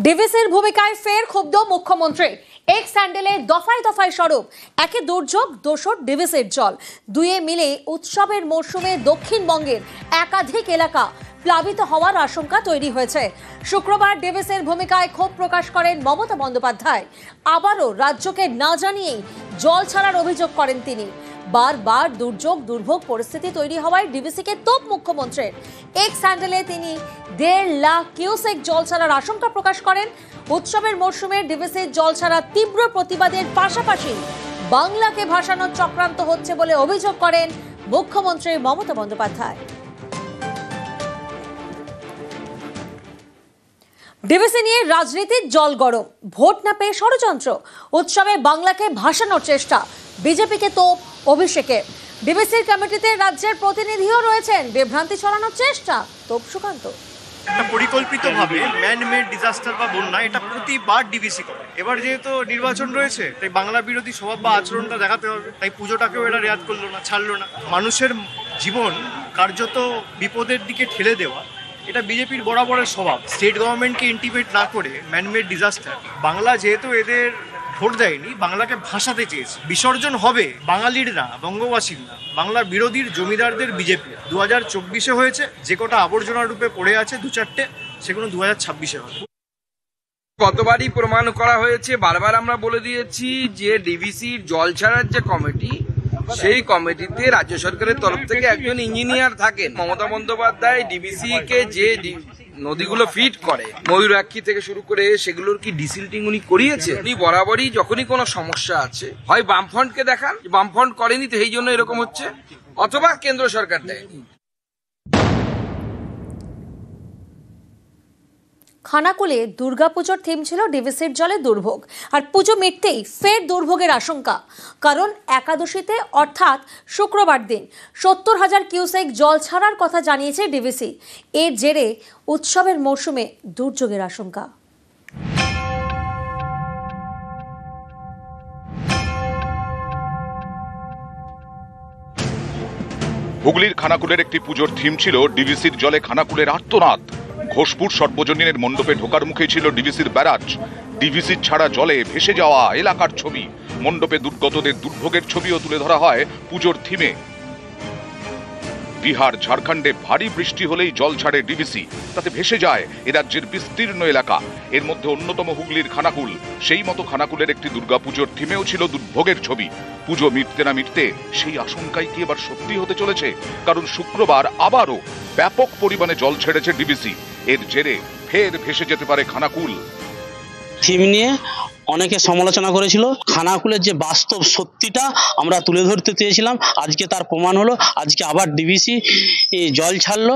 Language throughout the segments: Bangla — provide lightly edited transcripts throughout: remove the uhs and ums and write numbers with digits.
ডিভিসির ভূমিকায় ফের ক্ষুব্ধ মুখ্যমন্ত্রী। এক্স হ্যান্ডেলে দফায় দফায় স্বরূপ। একে দুর্যোগ, দোসর ডিভিসির জল। দুয়ে মিলে উৎসবের মরশুমে দক্ষিণবঙ্গের একাধিক এলাকা প্লাবিত হওয়ার আশঙ্কা তৈরি হয়েছে। শুক্রবার ডিভিসির ভূমিকায় ক্ষোভ প্রকাশ করেন মমতা বন্দ্যোপাধ্যায়। আবারও রাজ্যকে না জানিয়েই জল ছাড়ার অভিযোগ করেন তিনি। বারবার দুর্যোগ দুর্ভোগ পরিস্থিতি তৈরি হওয়ায় ডিভিসিকে তোপ মুখ্যমন্ত্রীর। এক্স হ্যান্ডেলে তিনি 1.5 লাখ কিউসেক জল ছাড়ার আশঙ্কা প্রকাশ করেন। উৎসবের মরশুমে ডিভিসির জল ছাড়া তীব্র প্রতিবাদের পাশাপাশি বাংলাকে ভাসানোর চক্রান্ত হচ্ছে বলে অভিযোগ করেন মুখ্যমন্ত্রী মমতা বন্দ্যোপাধ্যায়। ডিভিসি নিয়ে রাজনীতির জল গরম। ভোট না পেয়ে ষড়যন্ত্র। উৎসবে বাংলাকে ভাসানোর চেষ্টা। বিজেপিকে তোপ অভিষেকের। ডিভিসির কমিটিতে রাজ্যের প্রতিনিধিও রয়েছেন। বিভ্রান্তি ছড়ানোর চেষ্টা। তোপ সুকান্ত। পরিকল্পিতভাবে ম্যান মেড ডিজাস্টার বা বন্যা এটা প্রতিবার ডিভিসি করে। এবার যেহেতু নির্বাচন রয়েছে তাই বাংলা বিরোধী স্বভাব বা আচরণটা দেখাতে হবে। তাই পুজোটাকেও এরা রেয়াত করলো না, ছাড়লো না। মানুষের জীবন কার্যত বিপদের দিকে ঠেলে দেওয়া এটা বিজেপির বরাবরের স্বভাব। স্টেট গভর্নমেন্টকে ইন্টিমেট না করে ম্যানমেড ডিজাস্টার, বাংলা যেহেতু এদের ভোট দেয়নি, বাংলাকে ভাসাতে চেয়েছে। বিসর্জন হবে বাঙালির না, বঙ্গবাসীর না, বাংলার বিরোধীর জমিদারদের বিজেপি। 2024-এ হয়েছে, যে কটা আবর্জনা রূপে পড়ে আছে 2-4টে, সেগুলো 2026-এ হবে। কতবারই প্রমাণ করা হয়েছে, বারবার আমরা বলে দিয়েছি যে ডিভিসির জল ছাড়ার যে কমিটি, সেই কমিটিতে রাজ্য সরকারের তরফ থেকে একজন ইঞ্জিনিয়ার থাকেন। মমতা বন্দ্যোপাধ্যায় ডিভিসি কে যে নদীগুলো ফিট করে, ময়ূরাক্ষী থেকে শুরু করে, সেগুলোর কি ডিসিল্টিং উনি করিয়েছে? উনি বরাবরই যখনই কোনো সমস্যা আছে, হয় বামফ্রন্টকে দেখান, বামফ্রন্ট করেনি তো এই জন্য এরকম হচ্ছে, অথবা কেন্দ্র সরকার দেয়নি। খানাকুলে দুর্গাপুজোর থিম ছিল ডিভিসির জলে দুর্ভোগ। আর পুজো মিটতেই ফের দুর্ভোগের আশঙ্কা। কারণ একাদশীতে অর্থাৎ শুক্রবার দিন 70,000 কিউসেক জল ছাড়ার কথা জানিয়েছে ডিভিসি। এর জেরে উৎসবের মরশুমে দুর্যোগের আশঙ্কা। হুগলির খানাকুলের একটি পুজোর থিম ছিল ডিভিসির জলে খানাকুলের আর্তনাদ। ঘোষপুর সর্বজনীনের মণ্ডপে ঢোকার মুখে ছিল ডিভিসির ব্যারাজ। ডিভিসির ছাড়া জলে ভেসে যাওয়া এলাকার ছবি, মণ্ডপে দুর্গতদের দুর্ভোগের ছবিও তুলে ধরা হয় পুজোর থিমে। বিহার, ঝাড়খণ্ডে ভারী বৃষ্টি হলেই জল ছাড়ে ডিভিসি, তাতে ভেসে যায় এ রাজ্যের বিস্তীর্ণ এলাকা। এর মধ্যে অন্যতম হুগলির খানাকুল। সেই মতো খানাকুলের একটি দুর্গাপুজোর থিমেও ছিল দুর্ভোগের ছবি। পুজো মিটতে না মিটতে সেই আশঙ্কাই কি এবার সত্যি হতে চলেছে? কারণ শুক্রবার আবারও ব্যাপক পরিমাণে জল ছেড়েছে ডিভিসি। এর জেরে ফের ভেসে যেতে পারে খানাকুল। থিম নিয়ে অনেকে সমালোচনা করেছিল। খানাকুলের যে বাস্তব সত্যিটা আমরা তুলে ধরতে চেয়েছিলাম, আজকে তার প্রমাণ হলো। আজকে আবার ডিভিসি জল ছাড়লো।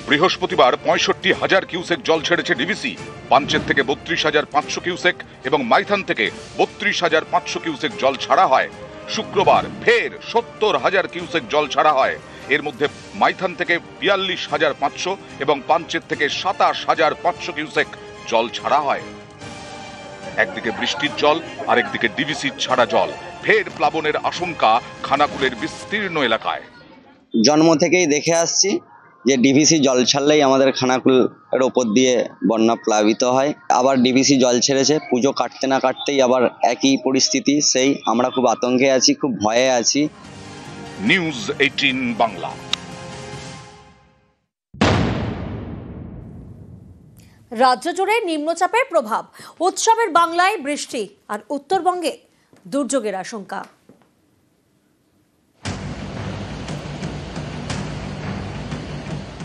বৃহস্পতিবার 65,000 কিউসেক জল ছেড়েছে ডিভিসি। পাঞ্চের থেকে 32,500 কিউসেক এবং মাইথান থেকে 32,500 কিউসেক জল ছাড়া হয়। শুক্রবার ফের 70,000 কিউসেক জল ছাড়া হয়। এর মধ্যে মাইথান থেকে 42,500 এবং পাঞ্চের থেকে 27,500 কিউসেক জল ছাড়া হয়। একদিকে বৃষ্টির জল, আরেকদিকে ডিভিসির ছাড়া জল। ফের প্লাবনের আশঙ্কা খানাকুলের বিস্তীর্ণ এলাকায়। জন্ম থেকেই দেখে আসছি যে ডিভিসি জল ছাড়লেই আমাদের খানাকুলের ওপর দিয়ে বন্যা প্লাবিত হয়। আবার ডিভিসি জল ছেড়েছে, পুজো কাটতে না কাটতেই আবার একই পরিস্থিতি। সেই আমরা খুব আতঙ্কে আছি, খুব ভয়ে আছি। নিউজ 18 বাংলা। রাজ্য জুড়ে নিম্নচাপের প্রভাব। উৎসবের বাংলায় বৃষ্টি আর উত্তরবঙ্গে দুর্যোগের আশঙ্কা।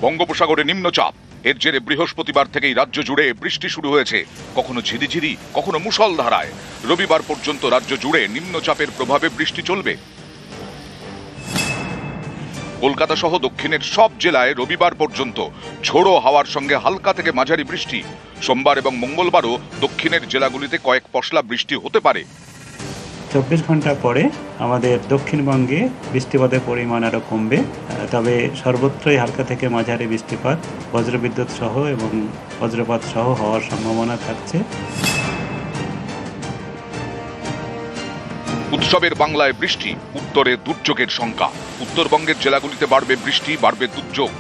বঙ্গোপসাগরে নিম্নচাপ, এর জেরে বৃহস্পতিবার থেকেই রাজ্য জুড়ে বৃষ্টি শুরু হয়েছে। কখনো ঝিরিঝিরি, কখনো মুষলধারায়। রবিবার পর্যন্ত রাজ্য জুড়ে নিম্নচাপের প্রভাবে বৃষ্টি চলবে। কলকাতা সহ দক্ষিণের সব জেলায় রবিবার পর্যন্ত ঝোড়ো হাওয়ার সঙ্গে হালকা থেকে মাঝারি বৃষ্টি। সোমবার এবং মঙ্গলবারও দক্ষিণের জেলাগুলিতে কয়েক পশলা বৃষ্টি হতে পারে। 24 ঘন্টা পরে আমাদের দক্ষিণবঙ্গে বৃষ্টিপাতের পরিমাণ আরও কমবে, তবে সর্বত্রই হালকা থেকে মাঝারি বৃষ্টিপাত, বজ্রবিদ্যুৎ সহ এবং বজ্রপাত সহ হওয়ার সম্ভাবনা থাকছে। উৎসবের বাংলায় বৃষ্টি, উত্তরে দুর্যোগের শঙ্কা। উত্তরবঙ্গের জেলাগুলিতে বাড়বে বৃষ্টি, বাড়বে দুর্যোগ।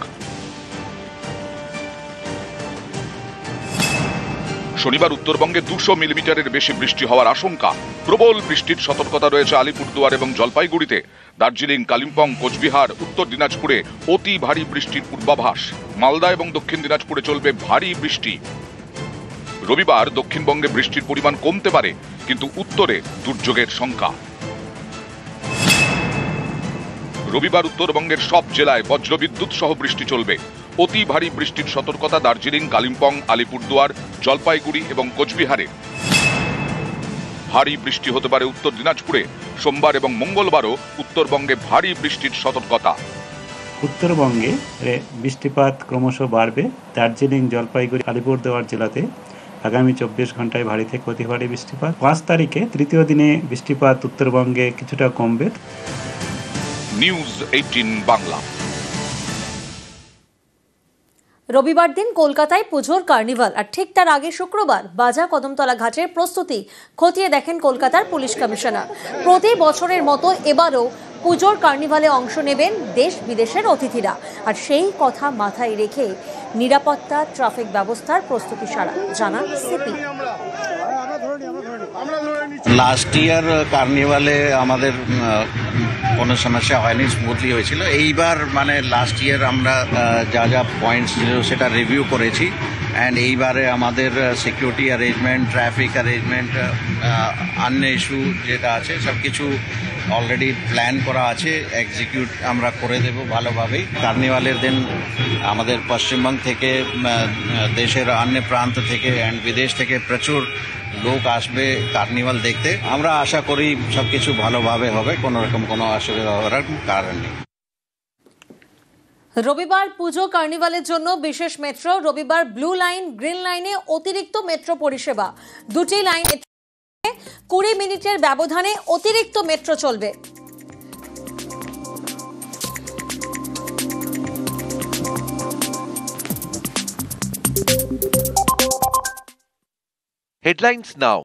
শনিবার উত্তরবঙ্গে 200 মিলিমিটারের বেশি বৃষ্টি হওয়ার আশঙ্কা। প্রবল বৃষ্টির সতর্কতা রয়েছে আলিপুরদুয়ার এবং জলপাইগুড়িতে। দার্জিলিং, কালিম্পং, কোচবিহার, উত্তর দিনাজপুরে অতি ভারী বৃষ্টির পূর্বাভাস। মালদা এবং দক্ষিণ দিনাজপুরে চলবে ভারী বৃষ্টি। রবিবার দক্ষিণবঙ্গে বৃষ্টির পরিমাণ কমতে পারে, কিন্তু উত্তরে দুর্যোগের শঙ্কা। রবিবার উত্তরবঙ্গের সব জেলায় বজ্রবিদ্যুৎ সহ বৃষ্টি চলবে। অতি ভারী বৃষ্টির সতর্কতা দার্জিলিং, কালিম্পং, আলিপুরদুয়ার, জলপাইগুড়ি এবং কোচবিহারে। ভারী বৃষ্টি হতে পারে উত্তর দিনাজপুরে। সোমবার এবং মঙ্গলবারও উত্তরবঙ্গে ভারী বৃষ্টির সতর্কতা। উত্তরবঙ্গে বৃষ্টিপাত ক্রমশ বাড়বে। দার্জিলিং, জলপাইগুড়ি, আলিপুরদুয়ার জেলাতে আগামী 24 ঘন্টায় ভারী থেকে অতি ভারী বৃষ্টিপাত। 5 তারিখে তৃতীয় দিনে বৃষ্টিপাত উত্তরবঙ্গে কিছুটা কমবে। নিউজ 18 বাংলা। রবিবার দিন কলকাতায় পুজোর কার্নিভাল, আর ঠিক তার আগে শুক্রবার বাজা কদমতলা ঘাটের প্রস্তুতি খতিয়ে দেখেন কলকাতার পুলিশ কমিশনার। প্রতি বছরের মতো এবারও পুজোর কার্নিভালে অংশ নেবেন দেশ বিদেশের অতিথিরা, আর সেই কথা মাথায় রেখে নিরাপত্তা, ট্রাফিক ব্যবস্থার প্রস্তুতি সারা জানান সিপি। লাস্ট ইয়ার কার্নিভালে আমাদের কোনো সমস্যা হয়নি, স্মুথলি হয়েছিল। এইবার মানে লাস্ট ইয়ার আমরা যা যা পয়েন্টস ছিল সেটা রিভিউ করেছি, অ্যান্ড এইবারে আমাদের সিকিউরিটি অ্যারেঞ্জমেন্ট, ট্রাফিক অ্যারেঞ্জমেন্ট, অন্য ইস্যু যেটা আছে সব কিছু অলরেডি প্ল্যান করা আছে, এক্সিকিউট আমরা করে দেব ভালোভাবেই। কার্নিভালের দিন আমাদের পশ্চিমবঙ্গ থেকে, দেশের অন্য প্রান্ত থেকে অ্যান্ড বিদেশ থেকে প্রচুর লোক আসবে কার্নিভাল দেখতে। আমরা আশা করি সব কিছু ভালোভাবে হবে, কোনো রকম কোনো অসুবিধা হওয়ার কারণ নেই। রবিবার পুজো কার্নিভালের জন্য বিশেষ মেট্রো। রবিবার ব্লু লাইন, গ্রিন লাইনে অতিরিক্ত মেট্রো পরিষেবা। দুটি লাইন 20 মিনিটের ব্যবধানে অতিরিক্ত মেট্রো চলবে। Headlines now.